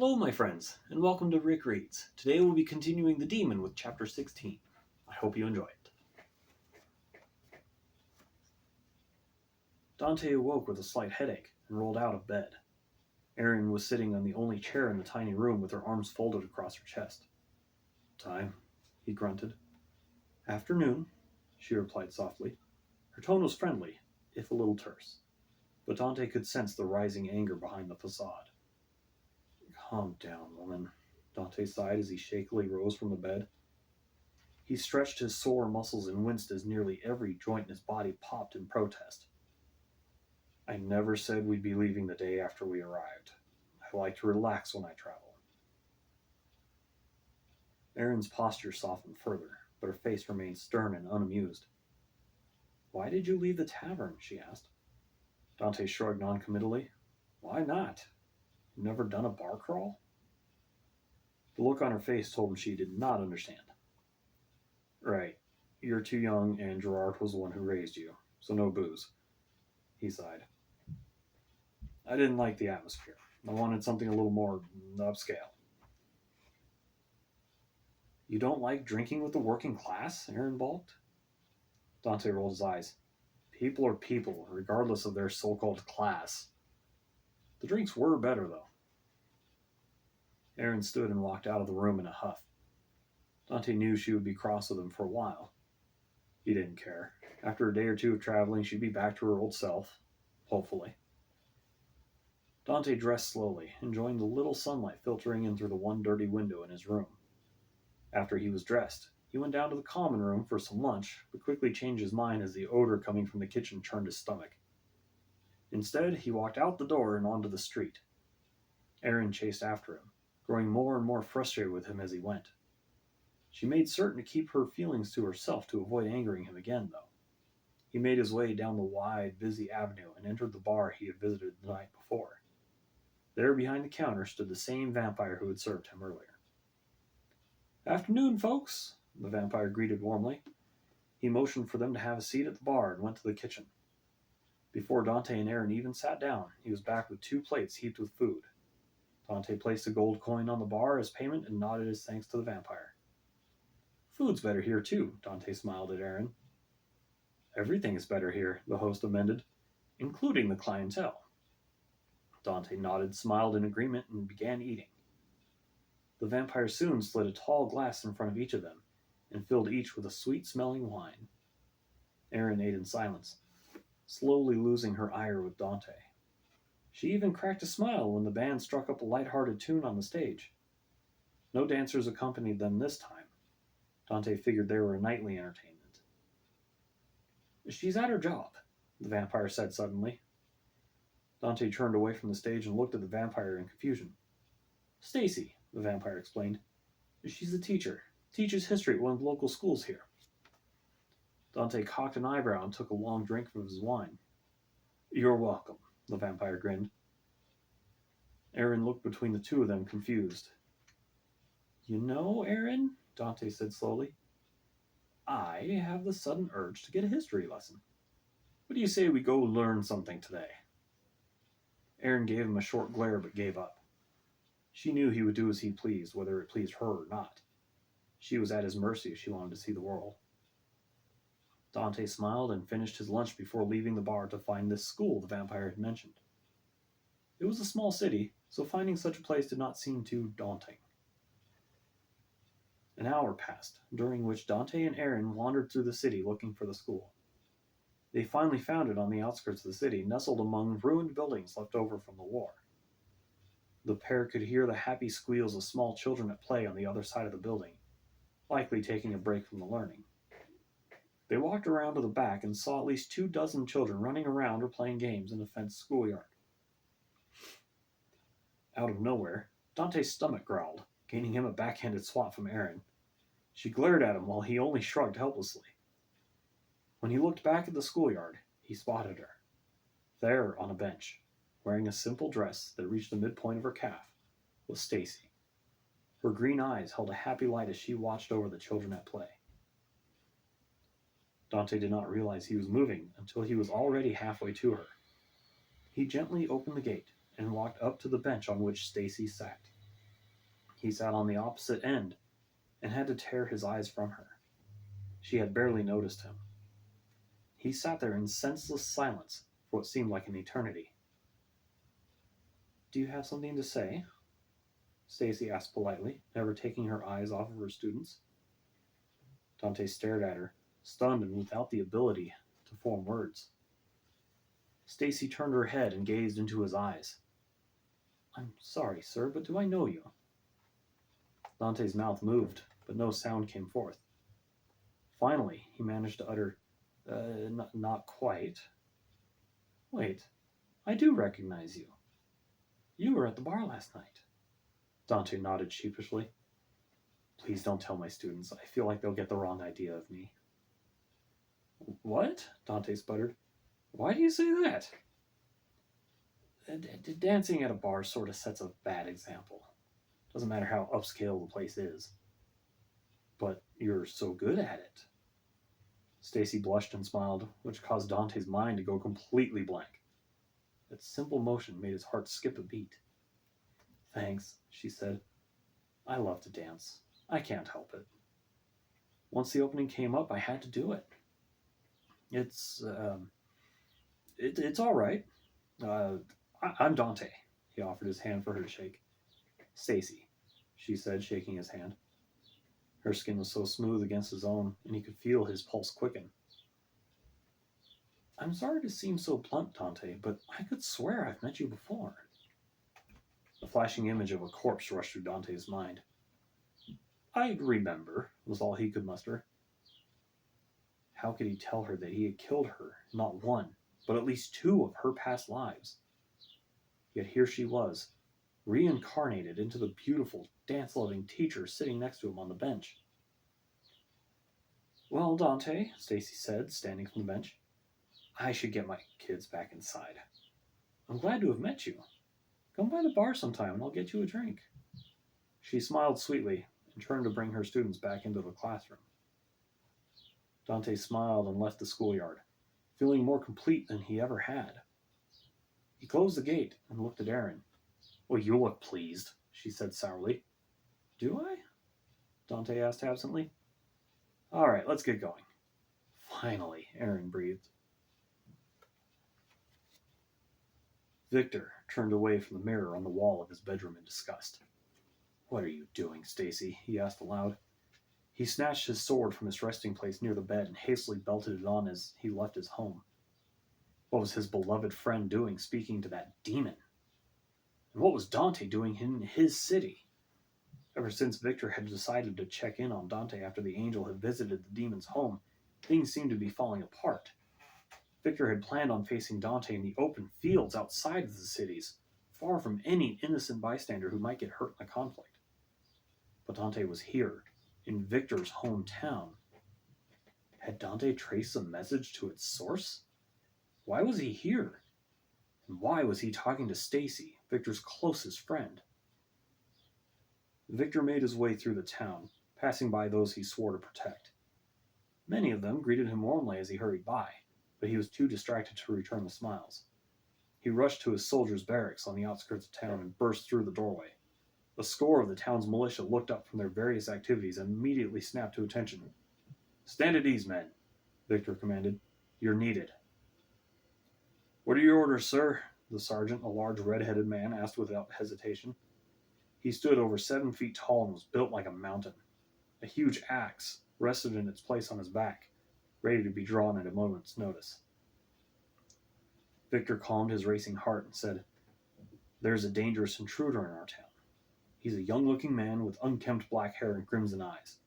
Hello, my friends, and welcome to Rick Reads. Today we'll be continuing The Demon with Chapter 16. I hope you enjoy it. Dante awoke with a slight headache and rolled out of bed. Erin was sitting on the only chair in the tiny room with her arms folded across her chest. Time, he grunted. Afternoon, she replied softly. Her tone was friendly, if a little terse, but Dante could sense the rising anger behind the facade. Calm down, woman, Dante sighed as he shakily rose from the bed. He stretched his sore muscles and winced as nearly every joint in his body popped in protest. I never said we'd be leaving the day after we arrived. I like to relax when I travel. Erin's posture softened further, but her face remained stern and unamused. Why did you leave the tavern? She asked. Dante shrugged noncommittally. Why not? You've never done a bar crawl? The look on her face told him she did not understand. Right. You're too young, and Gerard was the one who raised you, so no booze. He sighed. I didn't like the atmosphere. I wanted something a little more upscale. You don't like drinking with the working class? Erin balked. Dante rolled his eyes. People are people, regardless of their so-called class. The drinks were better, though. Erin stood and walked out of the room in a huff. Dante knew she would be cross with him for a while. He didn't care. After a day or two of traveling, she'd be back to her old self. Hopefully. Dante dressed slowly, enjoying the little sunlight filtering in through the one dirty window in his room. After he was dressed, he went down to the common room for some lunch, but quickly changed his mind as the odor coming from the kitchen churned his stomach. Instead, he walked out the door and onto the street. Erin chased after him, growing more and more frustrated with him as he went. She made certain to keep her feelings to herself to avoid angering him again, though. He made his way down the wide, busy avenue and entered the bar he had visited the night before. There behind the counter stood the same vampire who had served him earlier. Afternoon, folks, the vampire greeted warmly. He motioned for them to have a seat at the bar and went to the kitchen. Before Dante and Erin even sat down, he was back with 2 plates heaped with food. Dante placed a gold coin on the bar as payment and nodded his thanks to the vampire. Food's better here, too, Dante smiled at Erin. Everything is better here, the host amended, including the clientele. Dante nodded, smiled in agreement, and began eating. The vampire soon slid a tall glass in front of each of them, and filled each with a sweet-smelling wine. Erin ate in silence, slowly losing her ire with Dante. She even cracked a smile when the band struck up a light-hearted tune on the stage. No dancers accompanied them this time. Dante figured they were a nightly entertainment. She's at her job, the vampire said suddenly. Dante turned away from the stage and looked at the vampire in confusion. Stacy, the vampire explained. She's a teacher. Teaches history at one of the local schools here. Dante cocked an eyebrow and took a long drink of his wine. You're welcome, the vampire grinned. Erin looked between the two of them, confused. You know, Erin, Dante said slowly, I have the sudden urge to get a history lesson. What do you say we go learn something today? Erin gave him a short glare but gave up. She knew he would do as he pleased, whether it pleased her or not. She was at his mercy if she wanted to see the world. Dante smiled and finished his lunch before leaving the bar to find this school the vampire had mentioned. It was a small city, so finding such a place did not seem too daunting. An hour passed, during which Dante and Erin wandered through the city looking for the school. They finally found it on the outskirts of the city, nestled among ruined buildings left over from the war. The pair could hear the happy squeals of small children at play on the other side of the building, likely taking a break from the learning. They walked around to the back and saw at least 24 children running around or playing games in a fenced schoolyard. Out of nowhere, Dante's stomach growled, gaining him a backhanded swat from Erin. She glared at him while he only shrugged helplessly. When he looked back at the schoolyard, he spotted her. There, on a bench, wearing a simple dress that reached the midpoint of her calf, was Stacy. Her green eyes held a happy light as she watched over the children at play. Dante did not realize he was moving until he was already halfway to her. He gently opened the gate and walked up to the bench on which Stacy sat. He sat on the opposite end and had to tear his eyes from her. She had barely noticed him. He sat there in senseless silence for what seemed like an eternity. "Do you have something to say?" Stacy asked politely, never taking her eyes off of her students. Dante stared at her, stunned and without the ability to form words. Stacy turned her head and gazed into his eyes. "I'm sorry, sir, but do I know you?" Dante's mouth moved, but no sound came forth. Finally, he managed to utter, not quite. "Wait, I do recognize you. You were at the bar last night." Dante nodded sheepishly. "Please don't tell my students. I feel like they'll get the wrong idea of me." "What?" Dante sputtered. "Why do you say that?" Dancing at a bar sort of sets a bad example. Doesn't matter how upscale the place is." "But you're so good at it." Stacy blushed and smiled, which caused Dante's mind to go completely blank. That simple motion made his heart skip a beat. "Thanks," she said. "I love to dance. I can't help it. Once the opening came up, I had to do it. It's all right. I'm Dante." He offered his hand for her to shake. "Stacy," she said, shaking his hand. Her skin was so smooth against his own, and he could feel his pulse quicken. "I'm sorry to seem so blunt, Dante, but I could swear I've met you before." The flashing image of a corpse rushed through Dante's mind. "I remember," was all he could muster. How could he tell her that he had killed her, not one, but at least two of her past lives? Yet here she was, reincarnated into the beautiful, dance-loving teacher sitting next to him on the bench. "Well, Dante," Stacy said, standing from the bench, "I should get my kids back inside. I'm glad to have met you. Come by the bar sometime and I'll get you a drink." She smiled sweetly and turned to bring her students back into the classroom. Dante smiled and left the schoolyard, feeling more complete than he ever had. He closed the gate and looked at Aaron. "Well, you look pleased," she said sourly. "Do I?" Dante asked absently. "All right, let's get going." "Finally," Aaron breathed. Victor turned away from the mirror on the wall of his bedroom in disgust. "What are you doing, Stacy?" he asked aloud. He snatched his sword from its resting place near the bed and hastily belted it on as he left his home. What was his beloved friend doing speaking to that demon? And what was Dante doing in his city? Ever since Victor had decided to check in on Dante after the angel had visited the demon's home, things seemed to be falling apart. Victor had planned on facing Dante in the open fields outside of the cities, far from any innocent bystander who might get hurt in the conflict. But Dante was here, in Victor's hometown. Had Dante traced the message to its source? Why was he here? And why was he talking to Stacy, Victor's closest friend? Victor made his way through the town, passing by those he swore to protect. Many of them greeted him warmly as he hurried by, but he was too distracted to return the smiles. He rushed to his soldiers' barracks on the outskirts of town and burst through the doorway. A score of the town's militia looked up from their various activities and immediately snapped to attention. "Stand at ease, men," Victor commanded. "You're needed." "What are your orders, sir?" the sergeant, a large red-headed man, asked without hesitation. He stood over 7 feet tall and was built like a mountain. A huge axe rested in its place on his back, ready to be drawn at a moment's notice. Victor calmed his racing heart and said, "There's a dangerous intruder in our town. He's a young-looking man with unkempt black hair and crimson eyes.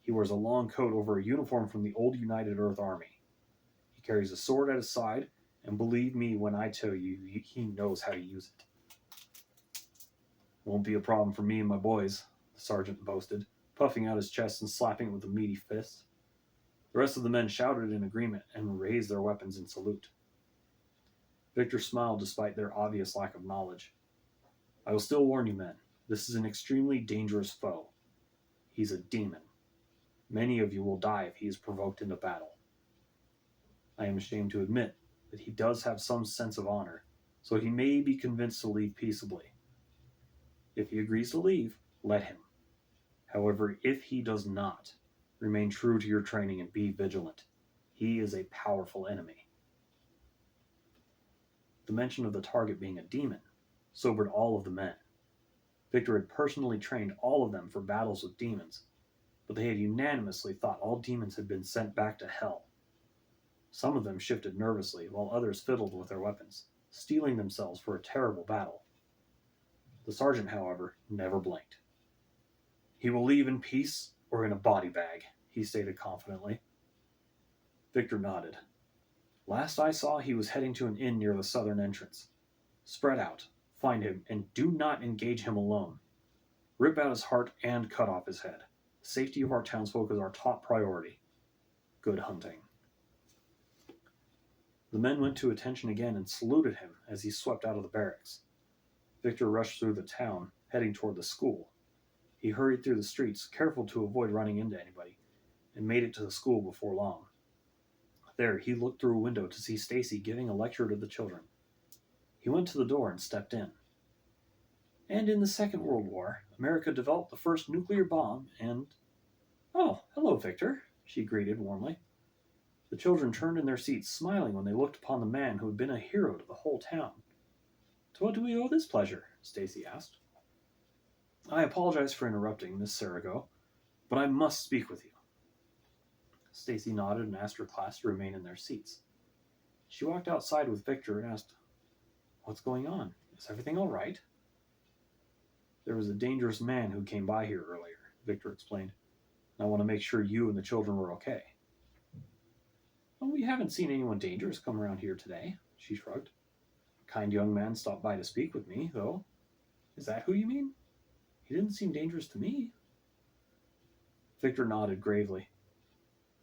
He wears a long coat over a uniform from the old United Earth Army. He carries a sword at his side, and believe me when I tell you, he knows how to use it." "Won't be a problem for me and my boys," the sergeant boasted, puffing out his chest and slapping it with a meaty fist. The rest of the men shouted in agreement and raised their weapons in salute. Victor smiled despite their obvious lack of knowledge. "I will still warn you, men. This is an extremely dangerous foe. He's a demon. Many of you will die if he is provoked into battle. I am ashamed to admit that he does have some sense of honor, so he may be convinced to leave peaceably. If he agrees to leave, let him. However, if he does not, remain true to your training and be vigilant. He is a powerful enemy. The mention of the target being a demon sobered all of the men. Victor had personally trained all of them for battles with demons, but they had unanimously thought all demons had been sent back to hell. Some of them shifted nervously, while others fiddled with their weapons, steeling themselves for a terrible battle. The sergeant, however, never blinked. "He will leave in peace or in a body bag," he stated confidently. Victor nodded. "Last I saw, he was heading to an inn near the southern entrance. Spread out, find him, and do not engage him alone. Rip out his heart and cut off his head. The safety of our townsfolk is our top priority. Good hunting." The men went to attention again and saluted him as he swept out of the barracks. Victor rushed through the town, heading toward the school. He hurried through the streets, careful to avoid running into anybody, and made it to the school before long. There, he looked through a window to see Stacy giving a lecture to the children. He went to the door and stepped in. "And in the Second World War, America developed the first nuclear bomb and—" "Oh, hello, Victor," she greeted warmly. The children turned in their seats, smiling when they looked upon the man who had been a hero to the whole town. "To what do we owe this pleasure?" Stacy asked. "I apologize for interrupting, Miss Sarago, but I must speak with you." Stacy nodded and asked her class to remain in their seats. She walked outside with Victor and asked, "What's going on? Is everything all right?" "There was a dangerous man who came by here earlier," Victor explained. "I want to make sure you and the children were okay." "Well, we haven't seen anyone dangerous come around here today," she shrugged. "A kind young man stopped by to speak with me, though. Is that who you mean? He didn't seem dangerous to me." Victor nodded gravely.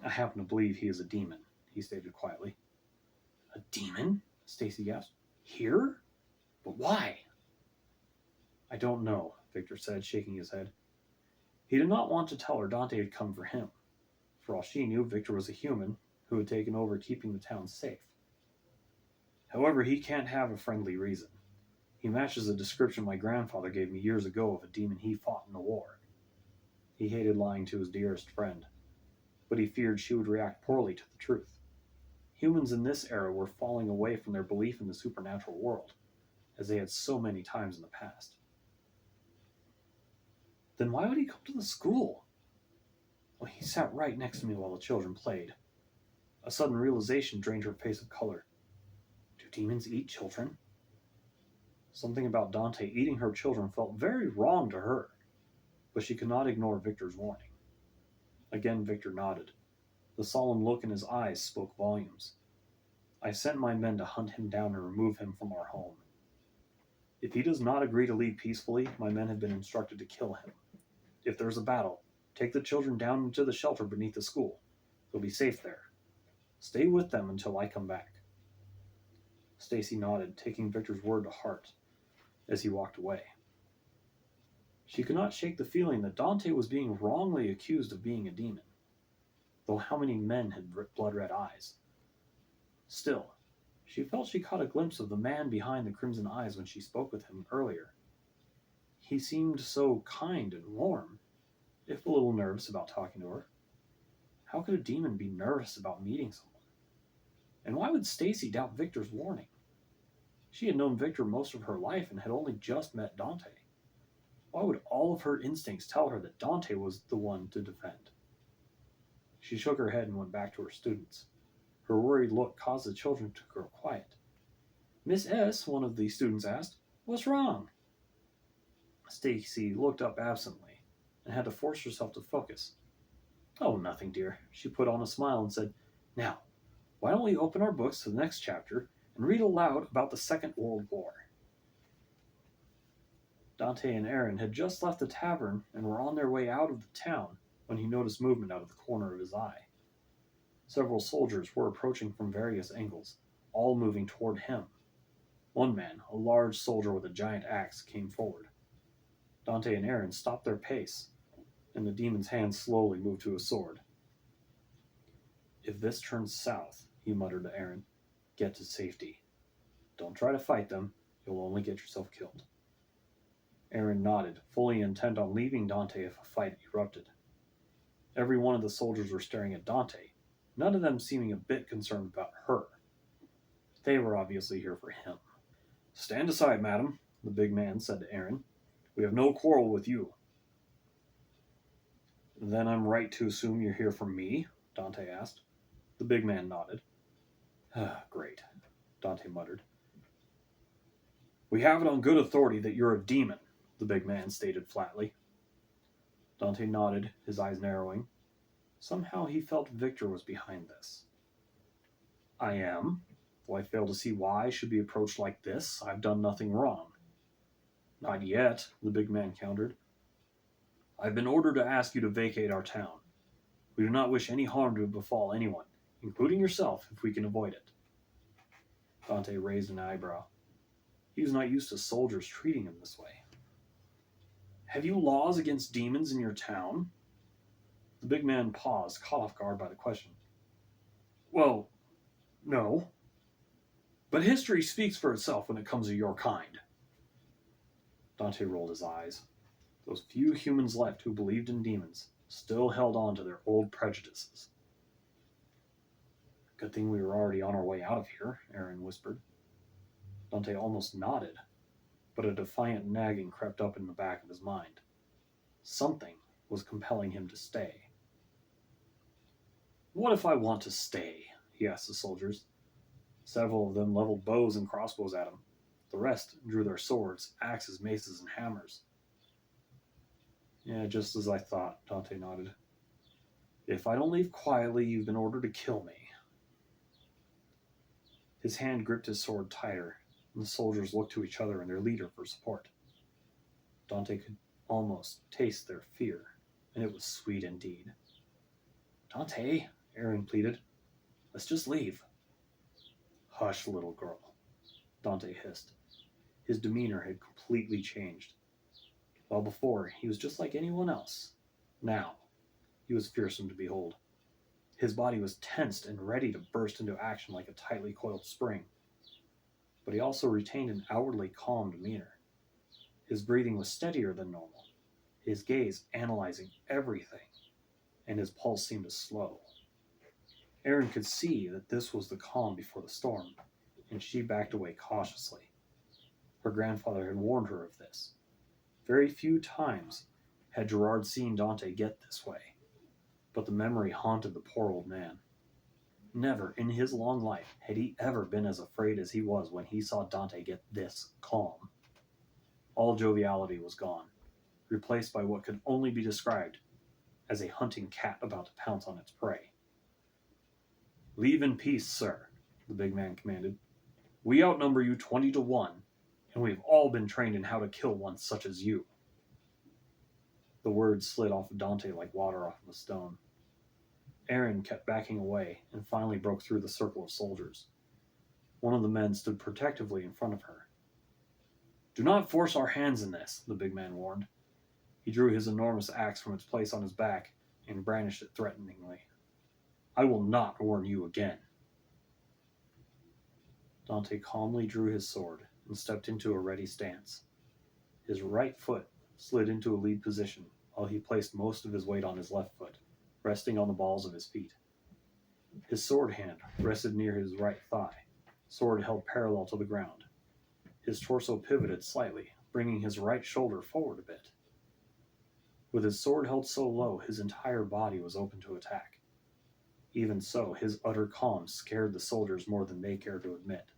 "I happen to believe he is a demon," he stated quietly. "A demon?" Stacy gasped. "Here? But why?" "I don't know," Victor said, shaking his head. He did not want to tell her Dante had come for him. For all she knew, Victor was a human who had taken over keeping the town safe. "However, he can't have a friendly reason. He matches the description my grandfather gave me years ago of a demon he fought in the war." He hated lying to his dearest friend, but he feared she would react poorly to the truth. Humans in this era were falling away from their belief in the supernatural world, as they had so many times in the past. "Then why would he come to the school?" "Well, he sat right next to me while the children played." A sudden realization drained her face of color. "Do demons eat children?" Something about Dante eating her children felt very wrong to her, but she could not ignore Victor's warning. Again Victor nodded. The solemn look in his eyes spoke volumes. "I sent my men to hunt him down and remove him from our home. If he does not agree to leave peacefully, my men have been instructed to kill him. If there's a battle, take the children down into the shelter beneath the school. They'll be safe there. Stay with them until I come back." Stacy nodded, taking Victor's word to heart as he walked away. She could not shake the feeling that Dante was being wrongly accused of being a demon, though how many men had blood-red eyes? Still, she felt she caught a glimpse of the man behind the crimson eyes when she spoke with him earlier. He seemed so kind and warm, if a little nervous about talking to her. How could a demon be nervous about meeting someone? And why would Stacy doubt Victor's warning? She had known Victor most of her life and had only just met Dante. Why would all of her instincts tell her that Dante was the one to defend? She shook her head and went back to her students. Her worried look caused the children to grow quiet. "Miss S," one of the students asked, "what's wrong?" Stacy looked up absently and had to force herself to focus. "Oh, nothing, dear." She put on a smile and said, "Now, why don't we open our books to the next chapter and read aloud about the Second World War?" Dante and Aaron had just left the tavern and were on their way out of the town when he noticed movement out of the corner of his eye. Several soldiers were approaching from various angles, all moving toward him. One man, a large soldier with a giant axe, came forward. Dante and Aaron stopped their pace, and the demon's hand slowly moved to his sword. "If this turns south," he muttered to Aaron, "get to safety. Don't try to fight them. You'll only get yourself killed." Aaron nodded, fully intent on leaving Dante if a fight erupted. Every one of the soldiers were staring at Dante, none of them seeming a bit concerned about her. They were obviously here for him. "Stand aside, madam," the big man said to Aaron. "We have no quarrel with you." "Then I'm right to assume you're here for me?" Dante asked. The big man nodded. "Great," Dante muttered. "We have it on good authority that you're a demon," the big man stated flatly. Dante nodded, his eyes narrowing. Somehow he felt Victor was behind this. "I am? Well, I fail to see why I should be approached like this. I've done nothing wrong." "Not yet," the big man countered. "I've been ordered to ask you to vacate our town. We do not wish any harm to befall anyone, including yourself, if we can avoid it." Dante raised an eyebrow. He was not used to soldiers treating him this way. "Have you laws against demons in your town?" The big man paused, caught off guard by the question. "Well, no. But history speaks for itself when it comes to your kind." Dante rolled his eyes. Those few humans left who believed in demons still held on to their old prejudices. "Good thing we were already on our way out of here," Aaron whispered. Dante almost nodded, but a defiant nagging crept up in the back of his mind. Something was compelling him to stay. "What if I want to stay?" he asked the soldiers. Several of them leveled bows and crossbows at him. The rest drew their swords, axes, maces, and hammers. "Yeah, just as I thought," Dante nodded. "If I don't leave quietly, you've been ordered to kill me." His hand gripped his sword tighter, and the soldiers looked to each other and their leader for support. Dante could almost taste their fear, and it was sweet indeed. "Dante," Aaron pleaded, "let's just leave." "Hush, little girl," Dante hissed. His demeanor had completely changed. While before, he was just like anyone else. Now, he was fearsome to behold. His body was tensed and ready to burst into action like a tightly coiled spring. But he also retained an outwardly calm demeanor. His breathing was steadier than normal, his gaze analyzing everything, and his pulse seemed to slow. Aaron could see that this was the calm before the storm, and she backed away cautiously. Her grandfather had warned her of this. Very few times had Gerard seen Dante get this way, but the memory haunted the poor old man. Never in his long life had he ever been as afraid as he was when he saw Dante get this calm. All joviality was gone, replaced by what could only be described as a hunting cat about to pounce on its prey. "Leave in peace, sir," the big man commanded. "We outnumber you 20-1, and we've all been trained in how to kill one such as you." The words slid off of Dante like water off of a stone. Aaron kept backing away and finally broke through the circle of soldiers. One of the men stood protectively in front of her. "Do not force our hands in this," the big man warned. He drew his enormous axe from its place on his back and brandished it threateningly. "I will not warn you again." Dante calmly drew his sword and stepped into a ready stance. His right foot slid into a lead position while he placed most of his weight on his left foot, resting on the balls of his feet. His sword hand rested near his right thigh, sword held parallel to the ground. His torso pivoted slightly, bringing his right shoulder forward a bit. With his sword held so low, his entire body was open to attack. Even so, his utter calm scared the soldiers more than they cared to admit.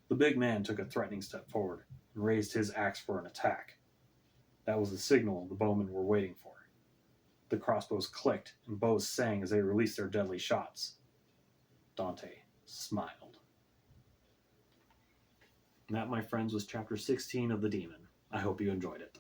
The big man took a threatening step forward and raised his axe for an attack. That was the signal the bowmen were waiting for. The crossbows clicked and bows sang as they released their deadly shots. Dante smiled. And that, my friends, was chapter 16 of The Demon. I hope you enjoyed it.